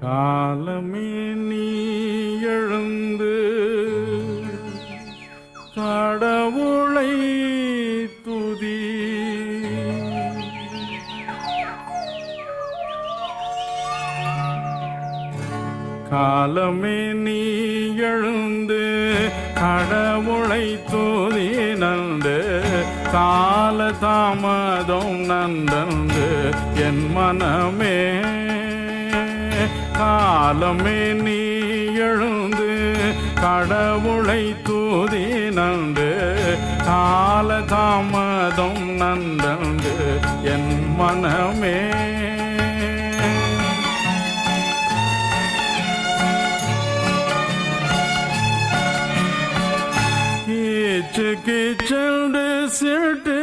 காலமே நீ எழுந்து கடவுளை துதி. காலமே நீ எழுந்து கடவுளை துதி நந்து. கால தாமதம் நந்தந்து என் மனமே. காலமே நீ எழுந்து கடவுளை தூதி நந்து. கால தாமதம் நந்தந்து என் மனமே. கீச்சு கீச்சென்று சிட்டு